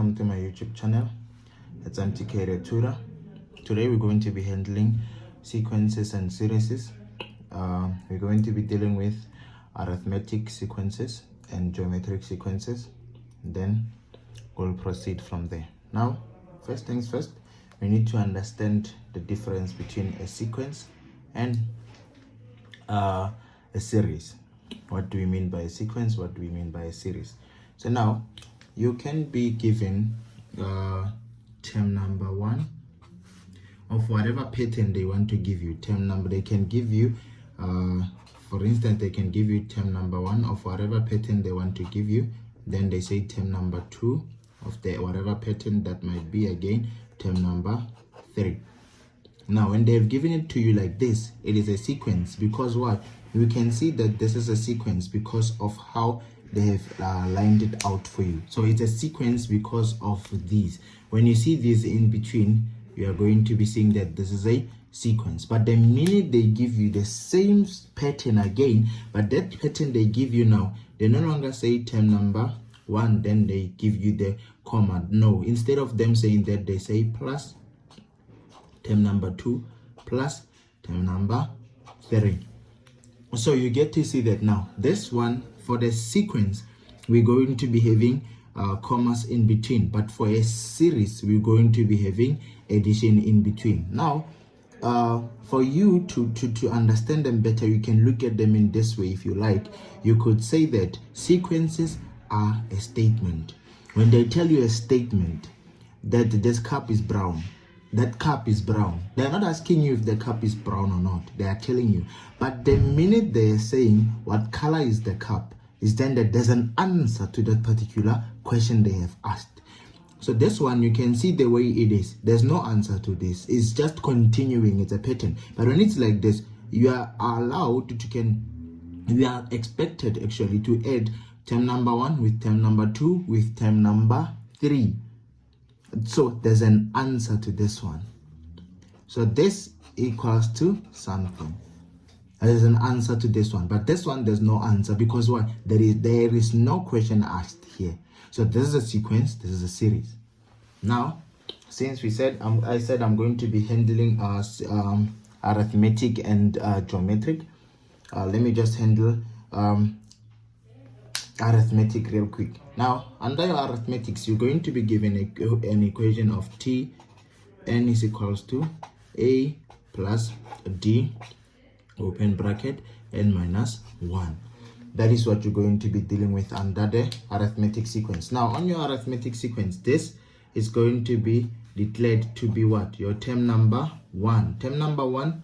welcome to my YouTube channel. It's MTK Tutor. Today we're going to be handling sequences and series. We're going to be dealing with arithmetic sequences and geometric sequences. Then we'll proceed from there. Now, first things first, we need to understand the difference between a sequence and a series. What do we mean by a sequence? What do we mean by a series? So now you can be given term number 1 of whatever pattern they want to give you. Term number, they can give you for instance, they can give you term number 1 of whatever pattern they want to give you. Then they say term number 2 of the whatever pattern that might be, again term number 3. Now when they've given it to you like this, it is a sequence. Because why? You can see that this is a sequence because of how they have lined it out for you. So it's a sequence because of these. When you see these in between, you are going to be seeing that this is a sequence. But the minute they give you the same pattern again, but that pattern they give you now, they no longer say term number 1, then they give you the comma. No, instead of them saying that, they say plus term number 2 plus term number 3. So you get to see that now this one, for the sequence, we're going to be having commas in between, but for a series we're going to be having addition in between. Now for you to understand them better, you can look at them in this way. If you like, you could say that sequences are a statement. When they tell you a statement that this cup is brown, that cup is brown, they're not asking you if the cup is brown or not. They are telling you. But the minute they're saying what color is the cup, is then that there's an answer to that particular question they have asked. So this one, you can see the way it is. There's no answer to this. It's just continuing. It's a pattern. But when it's like this, you are allowed to you are expected actually to add term number 1 with term number 2 with term number 3. So there's an answer to this one. So this equals to something. There's an answer to this one, but this one there's no answer because why? There is no question asked here. So this is a sequence, this is a series. Now, since I said I'm going to be handling arithmetic and geometric, let me just handle arithmetic real quick. Now, under your arithmetics, you're going to be given an equation of t n is equals to a plus d open bracket n minus 1. That is what you're going to be dealing with under the arithmetic sequence. Now on your arithmetic sequence, this is going to be declared to be what? Your term number 1. Term number 1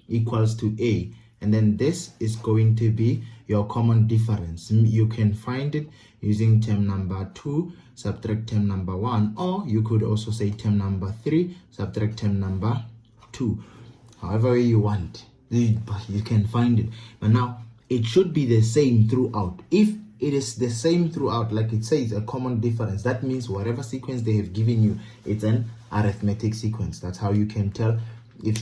equals to a, and then this is going to be your common difference. You can find it using term number 2 subtract term number 1, or you could also say term number 3 subtract term number 2. However way you want, you can find it. But now it should be the same throughout. If it is the same throughout, like it says a common difference, that means whatever sequence they have given you, it's an arithmetic sequence. That's how you can tell if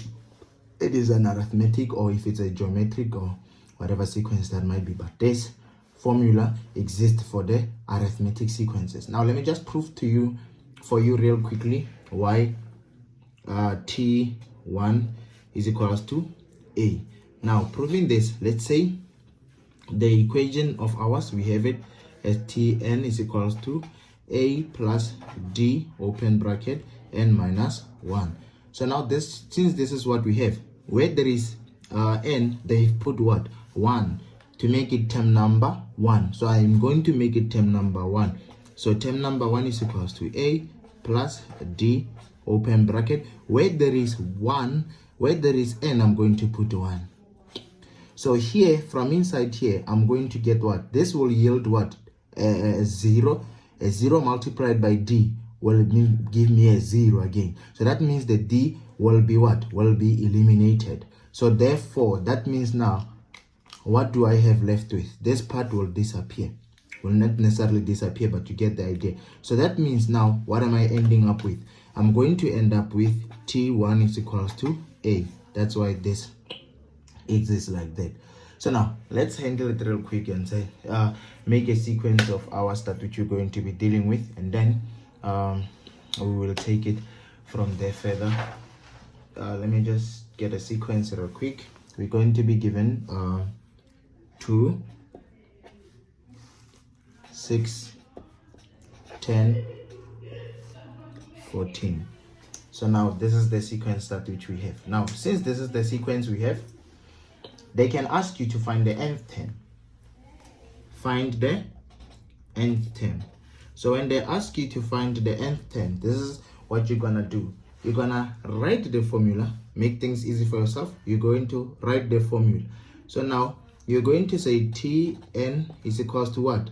it is an arithmetic or if it's a geometric or whatever sequence that might be. But this formula exists for the arithmetic sequences. Now let me just prove to you for you real quickly why t1 is equals to a. Now proving this, let's say the equation of ours, we have it as tn is equals to a plus d open bracket n minus 1. So now this, since this is what we have, where there is n, they put what? 1 to make it term number 1. So I am going to make it term number 1. So term number 1 is equals to a plus d open bracket. Where there is 1, where there is n, I'm going to put 1. So here, from inside here, I'm going to get what? This will yield what? A 0. A 0 multiplied by d will give me a 0 again. So that means the d will be what? Will be eliminated. So therefore, that means now, what do I have left with? This part will disappear. Will not necessarily disappear, but you get the idea. So that means now, what am I ending up with? I'm going to end up with t1 is equals to a. That's why this exists like that. So now let's handle it real quick and say make a sequence of ours that which you're going to be dealing with, and then we will take it from there further. Let me just get a sequence real quick. We're going to be given 2, 6, 10, 14. So now this is the sequence that which we have. Now since this is the sequence we have, they can ask you to find the nth term. Find the nth term. So when they ask you to find the nth term, this is what you're gonna do. You're gonna write the formula, make things easy for yourself. You're going to write the formula. So now you're going to say Tn is equals to what?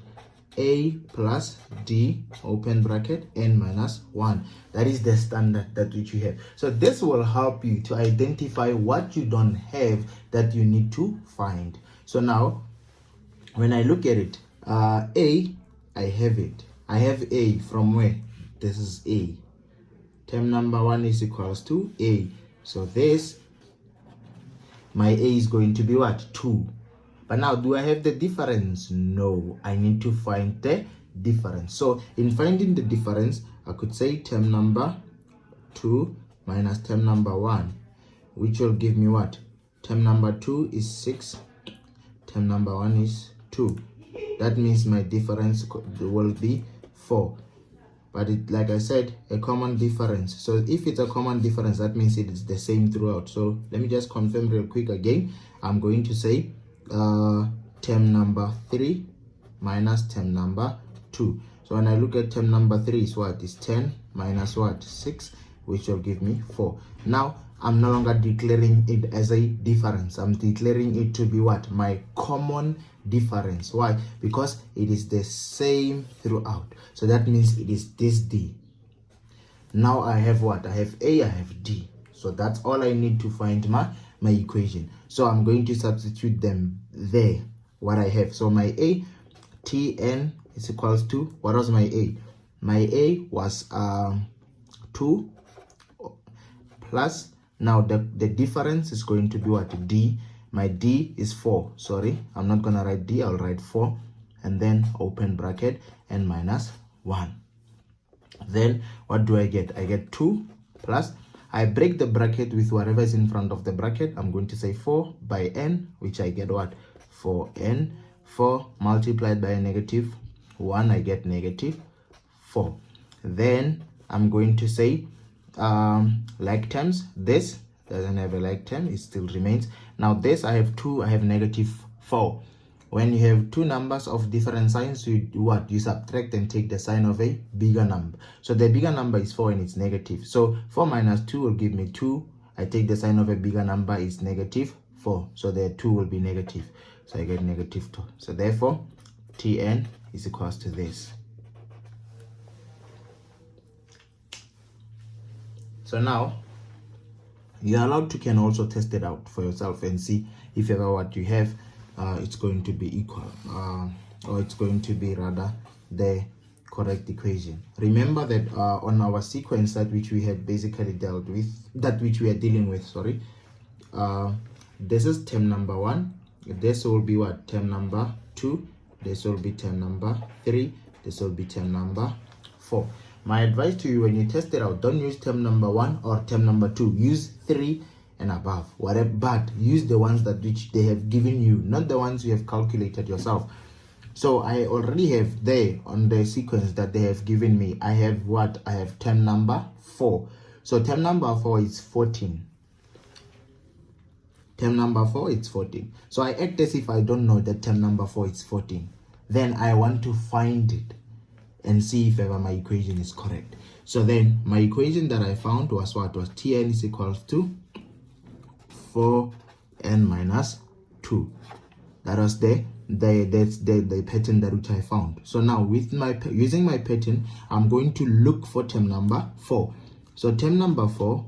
A plus D, open bracket, n minus 1. That is the standard that which you have. So this will help you to identify what you don't have that you need to find. So now when I look at it, A, I have it. I have A from where? This is A. Term number 1 is equals to A. So this, my A is going to be what? 2. But now, do I have the difference? No, I need to find the difference. So in finding the difference, I could say term number 2 minus term number 1, which will give me what? Term number 2 is 6, term number 1 is 2. That means my difference will be 4. But it, like I said, a common difference. So if it's a common difference, that means it is the same throughout. So let me just confirm real quick again. I'm going to say term number 3 minus term number 2. So when I look at term number 3 is what? Is 10 minus what? 6, which will give me 4. Now I'm no longer declaring it as a difference. I'm declaring it to be what? My common difference. Why? Because it is the same throughout. So that means it is this D. Now I have what? I have A, I have D. So that's all I need to find my equation. So I'm going to substitute them there, what I have. So my A, Tn is equals to, what was my A? My A was 2 plus, now the difference is going to be what? D. My D is 4. Sorry, I'm not going to write D, I'll write 4. And then open bracket and minus 1. Then what do I get? I get 2 plus, I break the bracket with whatever is in front of the bracket. I'm going to say 4 by n, which I get what? 4n. 4 multiplied by a negative 1, I get negative 4. Then I'm going to say like terms. This doesn't have a like term, it still remains. Now this, I have 2, I have negative 4. When you have two numbers of different signs, you do what? You subtract and take the sign of a bigger number. So the bigger number is 4 and it's negative. So 4 minus 2 will give me 2. I take the sign of a bigger number is negative 4. So the 2 will be negative. So I get negative 2. So therefore, Tn is equals to this. So now, you're allowed to can also test it out for yourself and see if ever what you have it's going to be equal or it's going to be rather the correct equation. Remember that on our sequence that which we had basically dealt with, that which we are dealing with, sorry, this is term number 1, this will be what? Term number 2, this will be term number 3, this will be term number 4. My advice to you, when you test it out, don't use term number 1 or term number 2. Use 3 and above, whatever, but use the ones that which they have given you, not the ones you have calculated yourself. So I already have there on the sequence that they have given me, I have what? I have term number 4. So term number 4 is 14. Term number 4 is 14. So I act as if I don't know that term number 4 is 14. Then I want to find it and see if ever my equation is correct. So then my equation that I found was what? Was Tn is equals to 4n minus 2. That was the pattern that which I found. So now with my using my pattern, I'm going to look for term number 4. So term number 4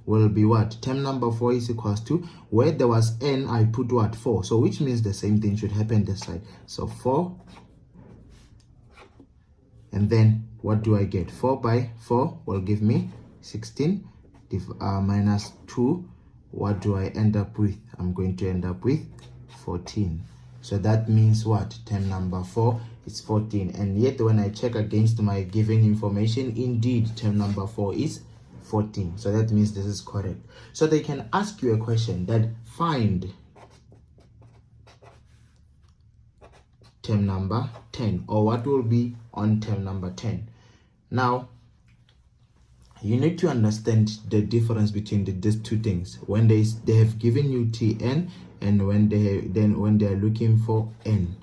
will be what? Term number 4 is equals to, where there was n, I put what? 4. So which means the same thing should happen this side. So 4, and then what do I get? 4 by 4 will give me 16 minus 2. What do I end up with? I'm going to end up with 14. So that means what? Term number 4 is 14. And yet when I check against my given information, indeed term number 4 is 14. So that means this is correct. So they can ask you a question that find term number 10, or what will be on term number 10. Now you need to understand the difference between these two things. When they have given you Tn, and when they are looking for n.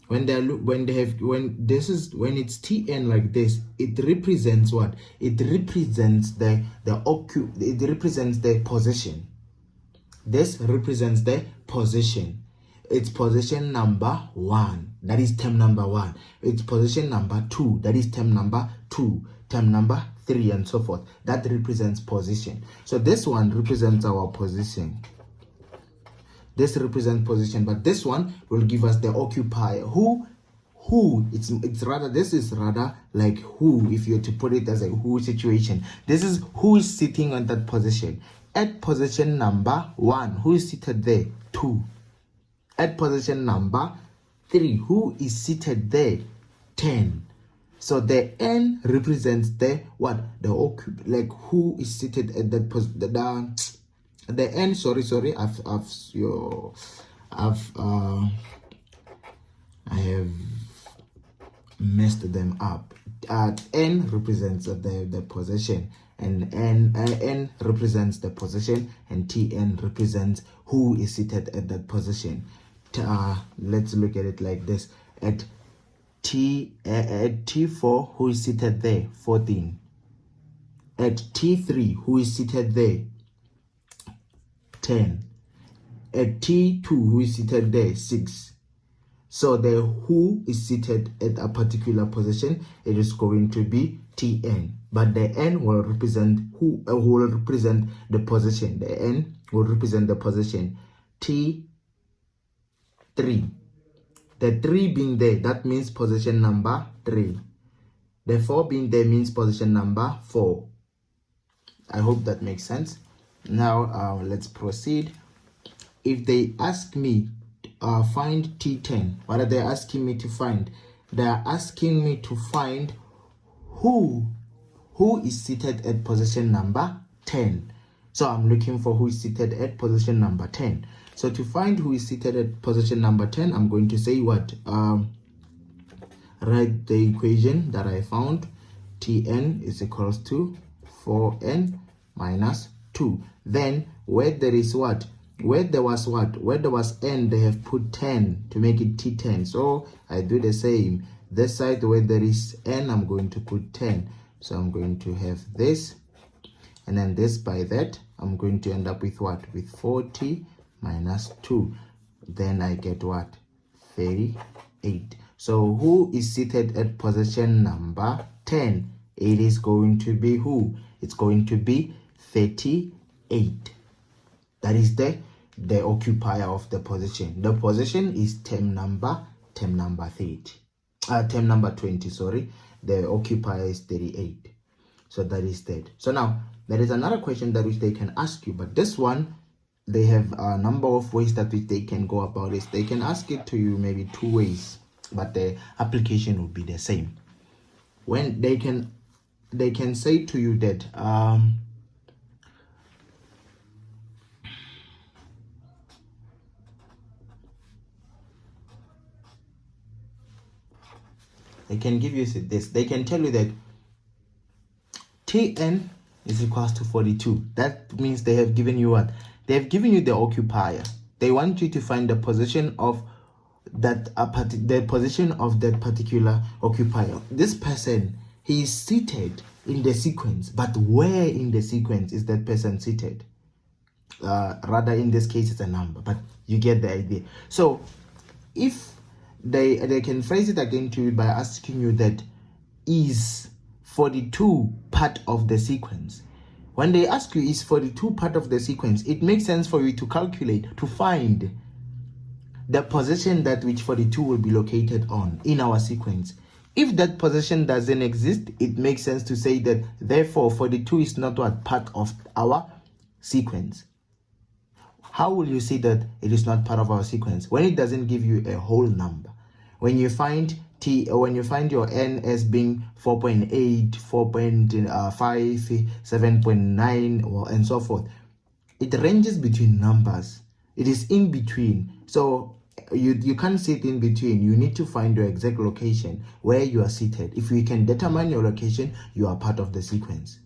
When it's Tn like this, it represents what? It represents the position. This represents the position. It's position number 1, that is term number 1. It's position number 2, that is term number 2, term number 3, and so forth. That represents position. So this one represents our position. This represents position, but this one will give us the occupier. Who? It's rather, this is rather like who, if you were to put it as a who situation. This is who is sitting on that position. At position number 1, who is seated there? 2. At position number 3, who is seated there? 10. So the n represents the what? The like who is seated at that position. The n, sorry, I have messed them up. N represents the position, and n represents the position, and Tn represents who is seated at that position. Let's look at it like this. At T4, who is seated there? 14. At T3, who is seated there? 10. At T2, who is seated there? 6. So the who is seated at a particular position, it is going to be Tn. But the n will represent who will represent the position. The n will represent the position. T3. The 3 being there, that means position number 3. The 4 being there means position number 4. I hope that makes sense. Now let's proceed. If they ask me find T10, what are they asking me to find? They are asking me to find who is seated at position number 10. So I'm looking for who is seated at position number 10. So to find who is seated at position number 10, I'm going to say what? Write the equation that I found. Tn is equals to 4n minus 2. Then where there is what? Where there was what? Where there was n, they have put 10 to make it T10. So I do the same. This side where there is n, I'm going to put 10. So I'm going to have this, and then this by that, I'm going to end up with what? With 40 minus 2. Then I get what? 38. So who is seated at position number 10? It is going to be who? It's going to be 38. That is the occupier of the position. The position is term number 30. Term number 20, sorry. The occupier is 38. So that is that. So now there is another question that which they can ask you, but this one, they have a number of ways that which they can go about it. They can ask it to you maybe 2 ways, but the application will be the same. When they can say to you that they can give you this. They can tell you that Tn is equals to 42. That means they have given you what? They have given you the occupier. They want you to find the position of that particular occupier. This person, he is seated in the sequence, but where in the sequence is that person seated? Rather, in this case, it's a number, but you get the idea. So if they can phrase it again to you by asking you that, is 42 part of the sequence? When they ask you, is 42 part of the sequence, it makes sense for you to calculate, to find the position that which 42 will be located on in our sequence. If that position doesn't exist, it makes sense to say that therefore 42 is not what part of our sequence. How will you see that it is not part of our sequence? When it doesn't give you a whole number. When you find your n as being 4.8, 4.5, 7.9, and so forth, it ranges between numbers. It is in between. So you can't sit in between. You need to find your exact location where you are seated. If we can determine your location, you are part of the sequence.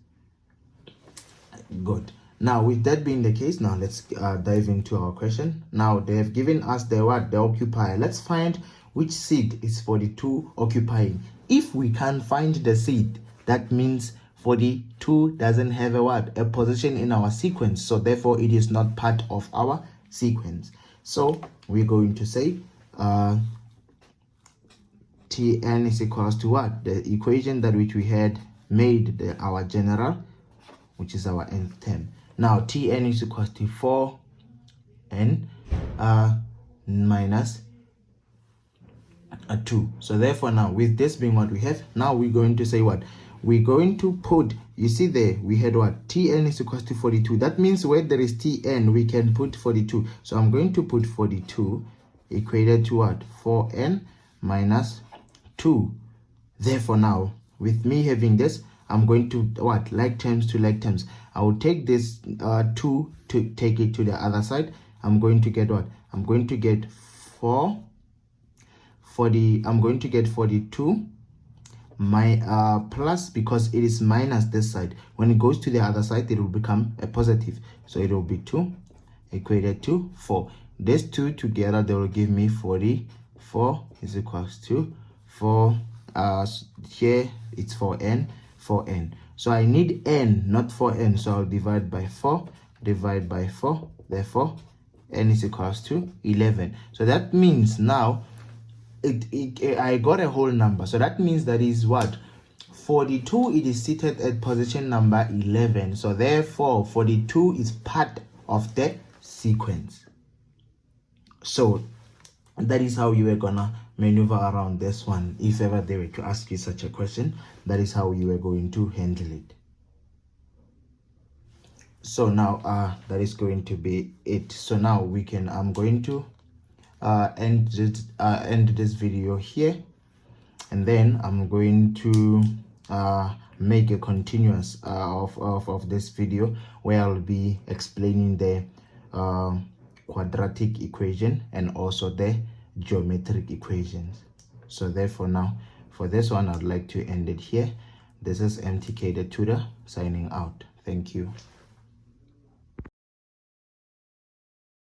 Good. Now, with that being the case, now let's dive into our question. Now, they have given us the occupier. Let's find which seed is 42 occupying. If we can find the seed, that means 42 doesn't have a position in our sequence. So therefore, it is not part of our sequence. So we're going to say Tn is equals to what? The equation that which we had made our general, which is our nth term. Now Tn is equals to 4n minus 2. So therefore, now with this being what we have, now we're going to say what? We're going to put, you see there, we had what? Tn is equals to 42. That means where there is Tn, we can put 42. So I'm going to put 42 equated to what? 4n minus 2. Therefore, now, with me having this, I'm going to, what? Like terms to like terms. I will take this 2 to take it to the other side. I'm going to get what? I'm going to get 42 plus, because it is minus this side. When it goes to the other side, it will become a positive. So it will be 2 equated to 4. These two together, they will give me 44 is equals to 4. Here it's 4n. So I need n, not 4n. So I'll divide by 4. Therefore, n is equals to 11. So that means now I got a whole number. So that means that is what? 42, it is seated at position number 11. So therefore, 42 is part of the sequence. So that is how you are gonna maneuver around this one. If ever they were to ask you such a question, that is how you are going to handle it. So now that is going to be it. So now we can, I'm going to end this video here, and then I'm going to make a continuous of this video where I'll be explaining the quadratic equation and also the geometric equations. So therefore, now for this one, I'd like to end it here. This is MTK the tutor signing out. Thank you.